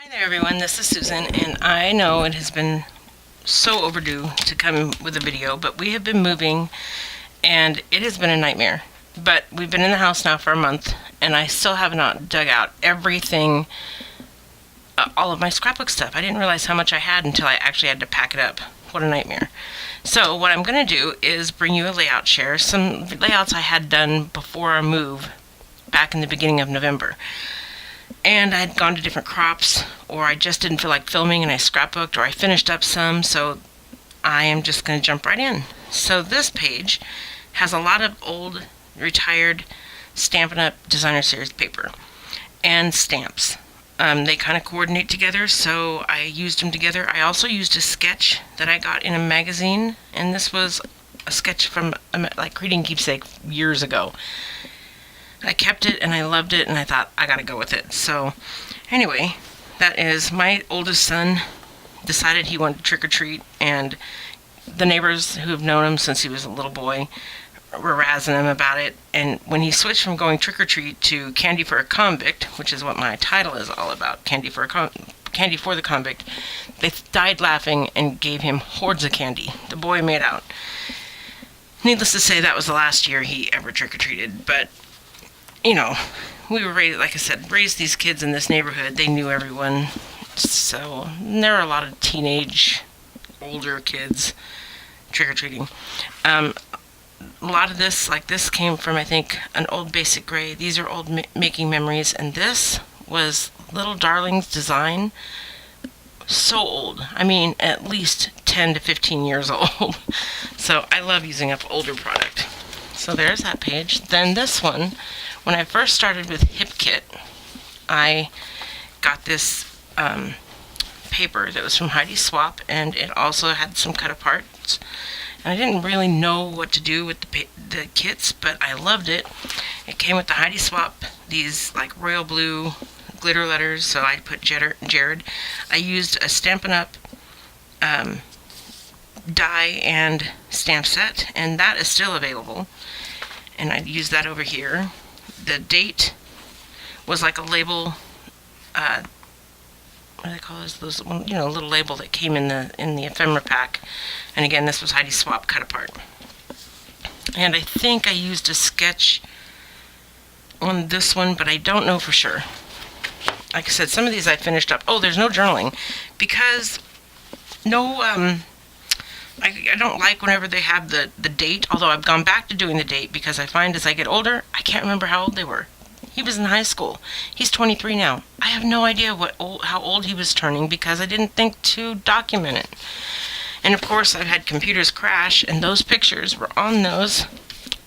Hi there everyone, this is Susan, and I know it has been so overdue to come with a video, but we have been moving and it has been a nightmare. But we've been in the house now for a month and I still have not dug out everything, all of my scrapbook stuff. I didn't realize how much I had until I actually had to pack it up. What a nightmare. So what I'm going to do is bring you a layout share, some layouts I had done before our move back in the beginning of November. And I'd gone to different crops, or I just didn't feel like filming and I scrapbooked, or I finished up some, so I am just going to jump right in. So this page has a lot of old, retired Stampin' Up! Designer Series paper and stamps. They kind of coordinate together, so I used them together. I also used a sketch that I got in a magazine, and this was a sketch from like Creating Keepsake years ago. I kept it and I loved it and I thought I gotta go with it. So anyway, that is my oldest son decided he wanted to trick or treat, and the neighbors who have known him since he was a little boy were razzing him about it. And when he switched from going trick or treat to Candy for a Convict, which is what my title is all about, Candy for the Convict, they died laughing and gave him hordes of candy. The boy made out. Needless to say, that was the last year he ever trick or treated, but you know, we were raised, like I said, raised these kids in this neighborhood. They knew everyone. So there are a lot of teenage, older kids trick-or-treating. A lot of this, like this, came from, I think, an old Basic Gray. These are old Making Memories. And this was Little Darling's design. So old. I mean, at least 10 to 15 years old. So I love using up older product. So there's that page. Then this one, when I first started with Hip Kit, I got this paper that was from Heidi Swapp, and it also had some cut aparts. And I didn't really know what to do with the kits, but I loved it. It came with the Heidi Swapp, these like royal blue glitter letters, so I put Jared. I used a Stampin' Up! Die and stamp set, and that is still available. And I'd use that over here. The date was like a label, what do they call those little label that came in the ephemera pack. And again, this was Heidi Swapp cut apart. And I think I used a sketch on this one, but I don't know for sure. Like I said, some of these I finished up. Oh, there's no journaling, because I don't like whenever they have the date, although I've gone back to doing the date because I find as I get older, I can't remember how old they were. He was in high school. He's 23 now. I have no idea how old he was turning because I didn't think to document it. And of course, I've had computers crash, and those pictures were on those,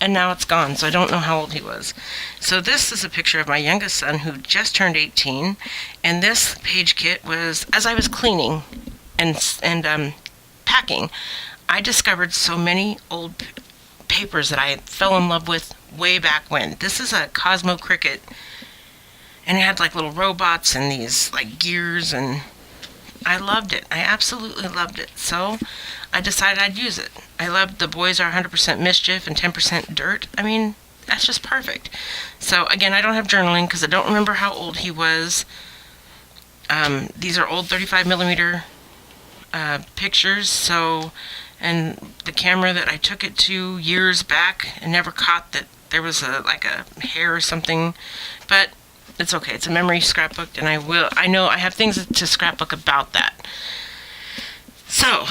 and now it's gone, so I don't know how old he was. So this is a picture of my youngest son who just turned 18, and this page kit was, as I was cleaning and packing, I discovered so many old papers that I fell in love with way back when. This is a Cosmo Cricut, and it had like little robots and these like gears, and I loved it. I absolutely loved it. So I decided I'd use it. I loved The Boys Are 100% Mischief and 10% Dirt. I mean, that's just perfect. So again, I don't have journaling because I don't remember how old he was. These are old 35 millimeter pictures, so, and the camera that I took it to years back, I never caught that there was like a hair or something, but it's okay. It's a memory scrapbook, and I know I have things to scrapbook about that. So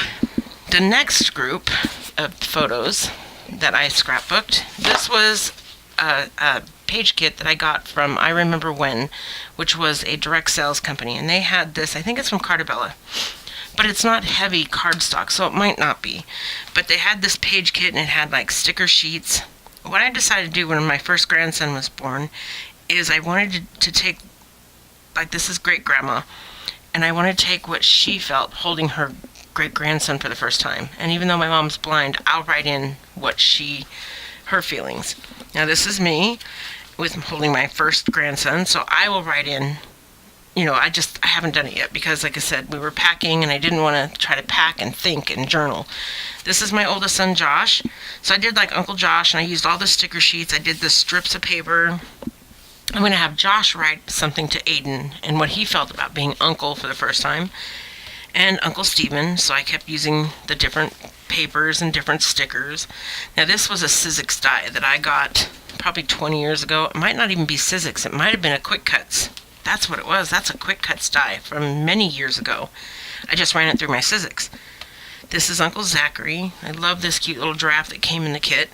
the next group of photos that I scrapbooked, this was a page kit that I got from I Remember When, which was a direct sales company, and they had this, I think it's from Cartabella, but it's not heavy cardstock, so it might not be. But they had this page kit, and it had like sticker sheets. What I decided to do when my first grandson was born is I wanted to take, like, this is great grandma, and I wanted to take what she felt holding her great grandson for the first time. And even though my mom's blind, I'll write in her feelings. Now this is me with holding my first grandson, so I will write in. I haven't done it yet because, like I said, we were packing and I didn't want to try to pack and think and journal. This is my oldest son, Josh. So I did like Uncle Josh, and I used all the sticker sheets. I did the strips of paper I'm going to have Josh write something to Aiden and what he felt about being uncle for the first time, and Uncle Stephen, so I kept using the different papers and different stickers. Now this was a Sizzix die that I got probably 20 years ago. It might not even be Sizzix, it might have been a Quick Cuts. That's what it was. That's a Quick Cuts die from many years ago. I just ran it through my Sizzix. This is Uncle Zachary. I love this cute little giraffe that came in the kit.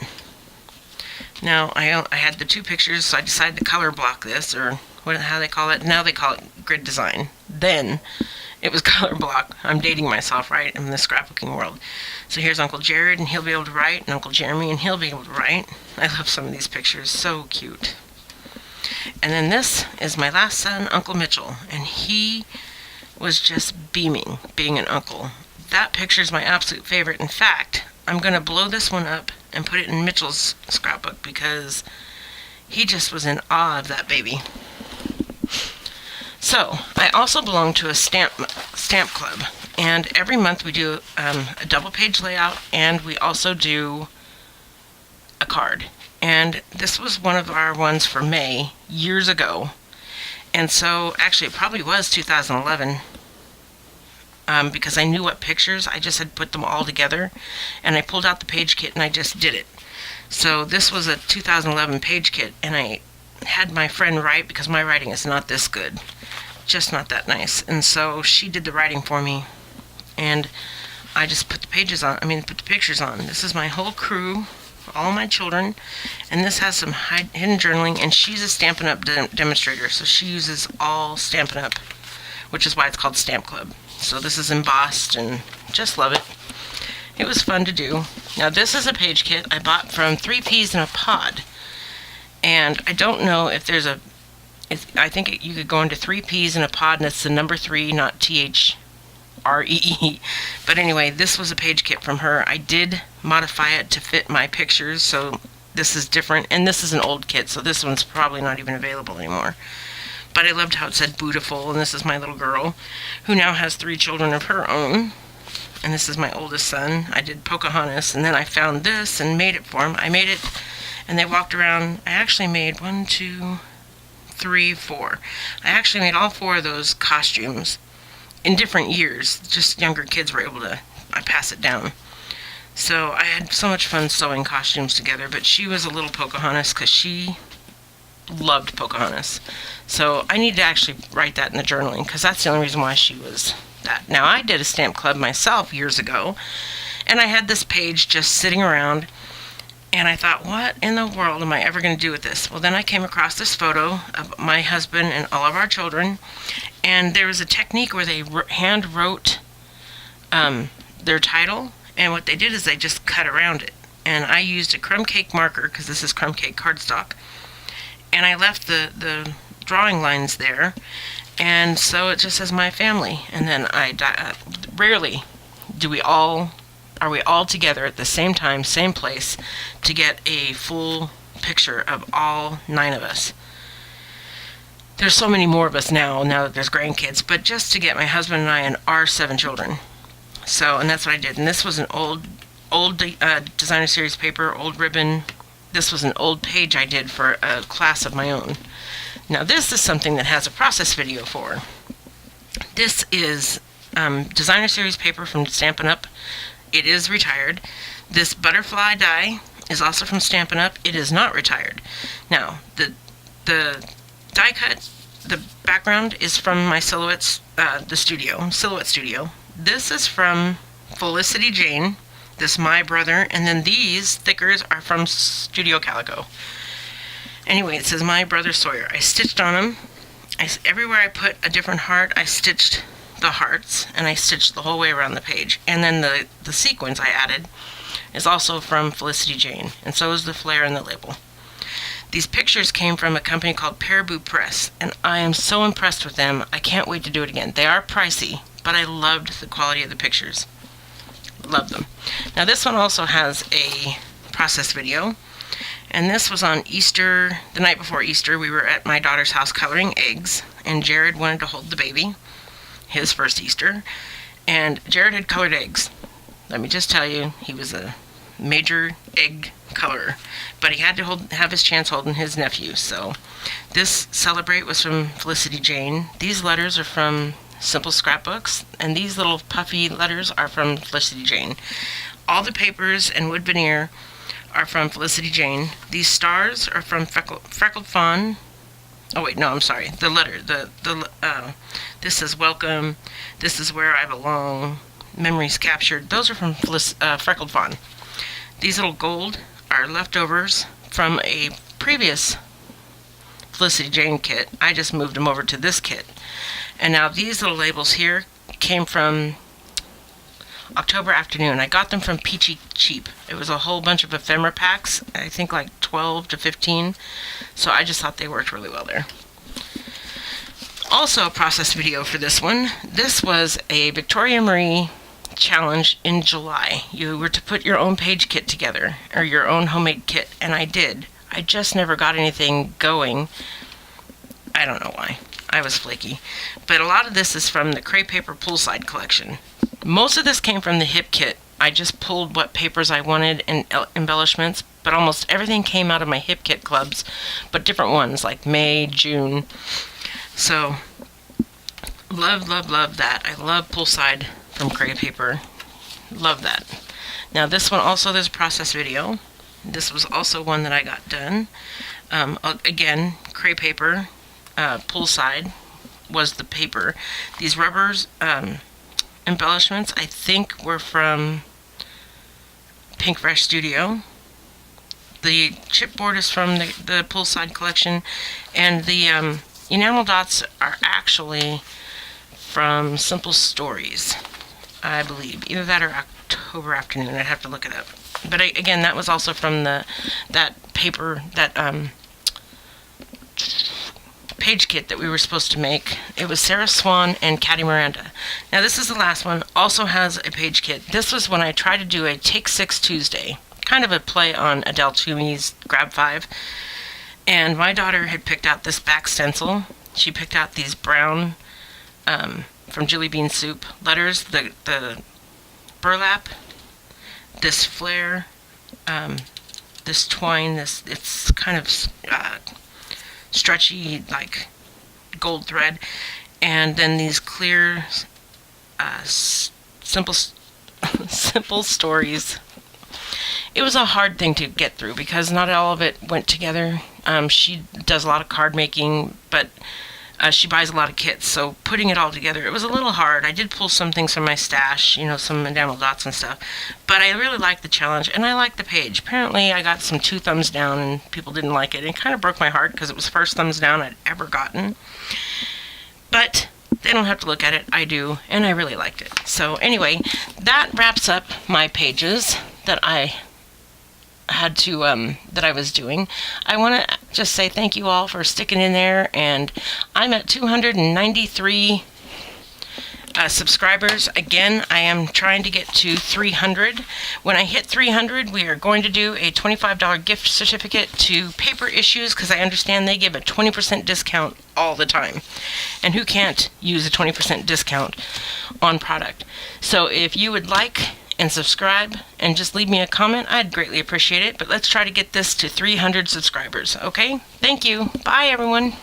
Now, I had the two pictures, so I decided to color block this, or how they call it. Now they call it grid design. Then, it was color block. I'm dating myself, right? I'm in the scrapbooking world. So here's Uncle Jared, and he'll be able to write, and Uncle Jeremy, and he'll be able to write. I love some of these pictures. So cute. And then this is my last son, Uncle Mitchell, and he was just beaming being an uncle. That picture is my absolute favorite. In fact, I'm going to blow this one up and put it in Mitchell's scrapbook because he just was in awe of that baby. So, I also belong to a stamp club, and every month we do a double page layout, and we also do a card. And this was one of our ones for May, years ago. And so, actually, it probably was 2011. Because I knew what pictures, I just had put them all together, and I pulled out the page kit and I just did it. So this was a 2011 page kit, and I had my friend write, because my writing is not this good, just not that nice, and so she did the writing for me, and I just put the pictures on. This is my whole crew, all my children, and this has some hidden journaling, and she's a Stampin' Up! Demonstrator, so she uses all Stampin' Up!, which is why it's called Stamp Club. So this is embossed, and just love it. It was fun to do. Now this is a page kit I bought from 3 Peas in a Pod. And I don't know if there's I think you could go into 3 Peas in a Pod, and it's the number 3, not THREE. But anyway, this was a page kit from her. I did modify it to fit my pictures, so this is different. And this is an old kit, so this one's probably not even available anymore. But I loved how it said Beautiful, and this is my little girl, who now has 3 children of her own. And this is my oldest son. I did Pocahontas, and then I found this and made it for him. I made it, and they walked around. I actually made 1, 2, 3, 4. I actually made all 4 of those costumes in different years. Just younger kids were able to pass it down. So I had so much fun sewing costumes together, but she was a little Pocahontas because she loved Pocahontas. So I need to actually write that in the journaling, because that's the only reason why she was that. Now, I did a stamp club myself years ago, and I had this page just sitting around, and I thought, what in the world am I ever going to do with this? Well, then I came across this photo of my husband and all of our children, and there was a technique where they hand wrote their title, and what they did is they just cut around it. And I used a crumb cake marker, because this is crumb cake cardstock, and I left the drawing lines there, and so it just says my family. And then rarely are we all together at the same time, same place, to get a full picture of all 9 of us. There's so many more of us now that there's grandkids, but just to get my husband and I and our 7 children. So, and that's what I did. And this was an old designer series paper, old ribbon. This was an old page I did for a class of my own. Now this is something that has a process video for. This is designer series paper from Stampin' Up! It is retired. This butterfly die is also from Stampin' Up! It is not retired. Now, the die cut, the background is from my Silhouette Studio. This is from Felicity Jane, this My Brother, and then these stickers are from Studio Calico. Anyway, it says My Brother Sawyer. I stitched on them. Everywhere I put a different heart, I stitched the hearts, and I stitched the whole way around the page. And then the sequins I added is also from Felicity Jane, and so is the flare and the label. These pictures came from a company called Paraboo Press, and I am so impressed with them. I can't wait to do it again. They are pricey, but I loved the quality of the pictures. Love them. Now this one also has a process video. And this was on Easter, the night before Easter. We were at my daughter's house coloring eggs, and Jared wanted to hold the baby, his first Easter, and Jared had colored eggs. Let me just tell you, he was a major egg color, but he had to have his chance holding his nephew. So this Celebrate was from Felicity Jane. These letters are from Simple Scrapbooks, and these little puffy letters are from Felicity Jane. All the papers and wood veneer are from Felicity Jane. These stars are from Freckled Fawn. Oh wait, no, I'm sorry. The letter, this says welcome. This is where I belong. Memories captured. Those are from Freckled Fawn. These little gold are leftovers from a previous Felicity Jane kit. I just moved them over to this kit. And now these little labels here came from October Afternoon. I got them from Peachy Cheap. It was a whole bunch of ephemera packs, I think like 12 to 15. So I just thought they worked really well there. Also a process video for this one. This was a Victoria Marie challenge in July. You were to put your own page kit together, or your own homemade kit, and I did. I just never got anything going. I don't know why. I was flaky. But a lot of this is from the Crepe Paper Poolside collection. Most of this came from the Hip kit. I just pulled what papers I wanted and embellishments, but almost everything came out of my Hip kit clubs, but different ones like May, June. So, love that. I love Poolside from Crepe Paper. Love that. Now this one also, there's a process video. This was also one that I got done. Again, Crepe Paper. Poolside was the paper. These rubbers embellishments I think were from Pink Fresh Studio. The chipboard is from the Poolside collection, and the enamel dots are actually from Simple Stories, I believe. Either that or October Afternoon. I'd have to look it up. But again, that was also from that paper, that page kit that we were supposed to make. It was Sarah Swan and Caddy Miranda. Now this is the last one. Also has a page kit. This was when I tried to do a Take 6 Tuesday, kind of a play on Adele Toomey's Grab 5. And my daughter had picked out this back stencil. She picked out these brown from Jelly Bean Soup letters, the burlap, this flare, this twine, it's kind of stretchy, like gold thread, and then these clear, simple stories. It was a hard thing to get through because not all of it went together. She does a lot of card making, but she buys a lot of kits, so putting it all together, it was a little hard. I did pull some things from my stash, some enamel dots and stuff, but I really liked the challenge, and I liked the page. Apparently, I got some 2 thumbs down, and people didn't like it. It kind of broke my heart because it was the first thumbs down I'd ever gotten, but they don't have to look at it. I do, and I really liked it. So anyway, that wraps up my pages that I had to that I was doing. I want to just say thank you all for sticking in there, and I'm at 293 subscribers. Again, I am trying to get to 300. When I hit 300, we are going to do a $25 gift certificate to Paper Issues, because I understand they give a 20% discount all the time, and who can't use a 20% discount on product? So if you would like and subscribe and just leave me a comment, I'd greatly appreciate it. But let's try to get this to 300 subscribers, okay? Thank you. Bye, everyone.